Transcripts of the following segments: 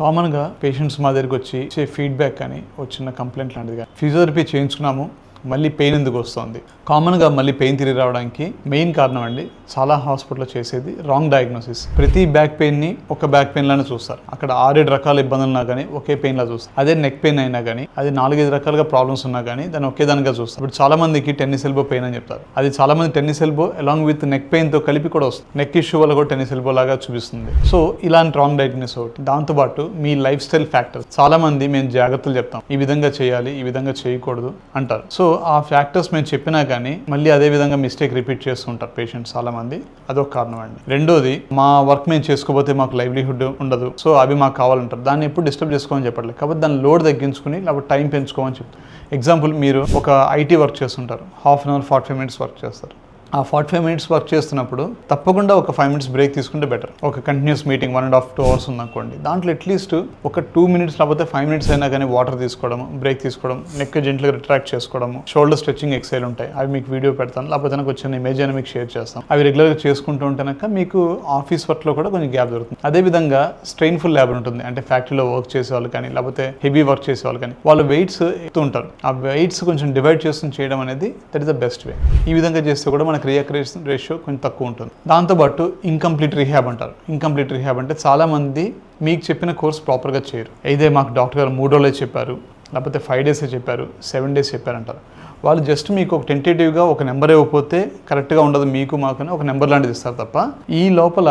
కామన్గా పేషెంట్స్ మా దగ్గరికి వచ్చి ఇచ్చే ఫీడ్బ్యాక్ కానీ వచ్చిన కంప్లైంట్ లాంటిది కానీ ఫిజియోథెరపీ చేయించుకున్నాము మళ్ళీ పెయిన్ ఎందుకు వస్తుంది. కామన్గా మళ్ళీ పెయిన్ తిరిగి రావడానికి మెయిన్ కారణం అండి చాలా హాస్పిటల్లో చేసేది రాంగ్ డయాగ్నోసిస్. ప్రతి బ్యాక్ పెయిన్ని ఒక బ్యాక్ పెయిన్ లానే చూస్తారు. అక్కడ 6-7 రకాల ఇబ్బందులు ఉన్నా కానీ ఒకే పెయిన్ లా చూస్తారు. అదే నెక్ పెయిన్ అయినా కానీ అది 4-5 రకాలుగా ప్రాబ్లమ్స్ ఉన్నా కానీ దాన్ని ఒకే దానిగా చూస్తారు. ఇప్పుడు చాలా మందికి టెన్నిస్ ఎల్బో పెయిన్ అని చెప్తారు. అది చాలా మంది tennis elbow along with neck pain తో కలిపి కూడా వస్తుంది. నెక్ ఇష్యూ వల్ల కూడా టెన్నిస్ ఎల్బో లాగా చూపిస్తుంది. సో ఇలాంటి రాంగ్ డయాగ్నోసిస్ ఒకటి. దాంతోపాటు మీ లైఫ్ స్టైల్ ఫ్యాక్టర్స్ చాలా మంది మేము జాగ్రత్తలు చెప్తాం, ఈ విధంగా చేయాలి ఈ విధంగా చేయకూడదు అంటారు. సో ఆ ఫ్యాక్టర్స్ మేము చెప్పినా కానీ మళ్ళీ అదే విధంగా మిస్టేక్ రిపీట్ చేస్తుంటారు పేషెంట్స్ చాలా మంది. అదొక కారణం అండి. రెండోది, మా వర్క్ మేము చేసుకోకపోతే మాకు లైవ్లీహుడ్ ఉండదు, సో అవి మాకు కావాలంటారు. దాన్ని ఎప్పుడు డిస్టర్బ్ చేసుకోమని చెప్పట్లేదు, కాబట్టి దాన్ని లోడ్ తగ్గించుకుని లేకపోతే టైం పెంచుకోమని చెప్తారు. ఎగ్జాంపుల్, మీరు ఒక ఐటీ వర్క్ చేస్తుంటారు, half an hour 45 minutes work చేస్తారు. ఆ 45 minutes వర్క్ చేస్తున్నప్పుడు తప్పకుండా ఒక 5 minutes బ్రేక్ తీసుకుంటే బెటర్. ఒక కంటిన్యూస్ మీటింగ్ 1.5-2 hours ఉందనుకోండి, దాంట్లో అట్లీస్ట్ ఒక 2 minutes లేకపోతే 5 minutes అయినా కానీ వాటర్ తీసుకోవడం, బ్రేక్ తీసుకోవడం, నెక్ జెంట్గా రిట్రాక్ట్ చేసుకోవడం, షోల్డర్ స్ట్రెచింగ్ ఎక్సైల్ ఉంటాయి, అవి మీకు వీడియో పెడతాను, లేకపోతే నాకు వచ్చిన ఇమేజ్ అయినా మీకు షేర్ చేస్తాం. అవి రెగ్యులర్గా చేసుకుంటూ ఉంటేనక మీకు ఆఫీస్ వర్క్లో కూడా కొంచెం గ్యాప్ దొరుకుతుంది. అదేవిధంగా స్ట్రెయిన్ఫుల్ ల్యాబ్ ఉంటుంది, అంటే ఫ్యాక్టరీలో వర్క్ చేసే వాళ్ళు కానీ లేకపోతే హెవీ వర్క్ చేసే వాళ్ళు కానీ వాళ్ళు వెయిట్స్ ఎత్తు ఉంటారు. ఆ వెయిట్స్ కొంచెం డివైడ్ చేస్తూ చేయడం అనేది that is the best way. ఈ విధంగా చేస్తే కూడా మనకు రియాక్రేషన్ రేషియో కొంచెం తక్కువ ఉంటుంది. దాంతోపాటు ఇన్కంప్లీట్ రీహాబ్ అంటారు. ఇన్కంప్లీట్ రీహాబ్ అంటే చాలామంది మీకు చెప్పిన కోర్స్ ప్రాపర్గా చేయరు. అయితే మాకు డాక్టర్ గారు 3 రోజులే చెప్పారు, లేకపోతే 5 days చెప్పారు, 7 days చెప్పారంటారు. వాళ్ళు జస్ట్ మీకు ఒక టెంటేటివ్గా ఒక నెంబర్ ఇవ్వకపోతే కరెక్ట్గా ఉండదు, మీకు మాకు ఒక నెంబర్ లాంటిది ఇస్తారు తప్ప ఈ లోపల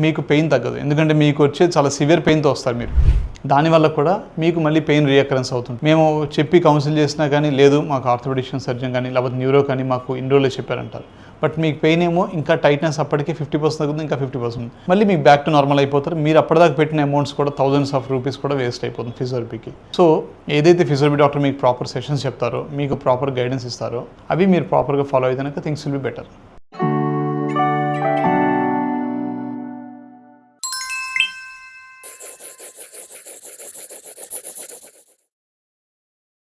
మీకు పెయిన్ తగ్గదు. ఎందుకంటే మీకు వచ్చే చాలా సివియర్ పెయిన్తో వస్తారు మీరు. దానివల్ల కూడా మీకు మళ్ళీ పెయిన్ రియాకరెన్స్ అవుతుంది. మేము చెప్పి కౌన్సిల్ చేసినా కానీ లేదు, మాకు ఆర్థోపెడిషన్ సర్జన్ కానీ లేకపోతే న్యూరో కానీ మాకు ఇన్ని రోజులే చెప్పారంటారు. బట్ మీకు పెయిన్ ఏమో ఇంకా టైట్నెస్ అప్పటికే 50% తగ్గుతుంది, ఇంకా 50% మళ్ళీ మీకు బ్యాక్ టు నార్మల్ అయిపోతారు. మీరు అప్పటిదాకా పెట్టిన అమౌంట్స్ కూడా thousands of rupees కూడా వేస్ట్ అయిపోతుంది ఫిజియోథెరపీకి. సో ఏదైతే ఫిజియోథెరపీ డాక్టర్ మీకు ప్రాపర్ సెషన్స్ చెప్తారో, మీకు ప్రాపర్ గైడెన్స్ ఇస్తారో, అవి మీరు ప్రాపర్గా ఫాలో అయితే కనుక థింగ్స్ విల్ బి బెటర్.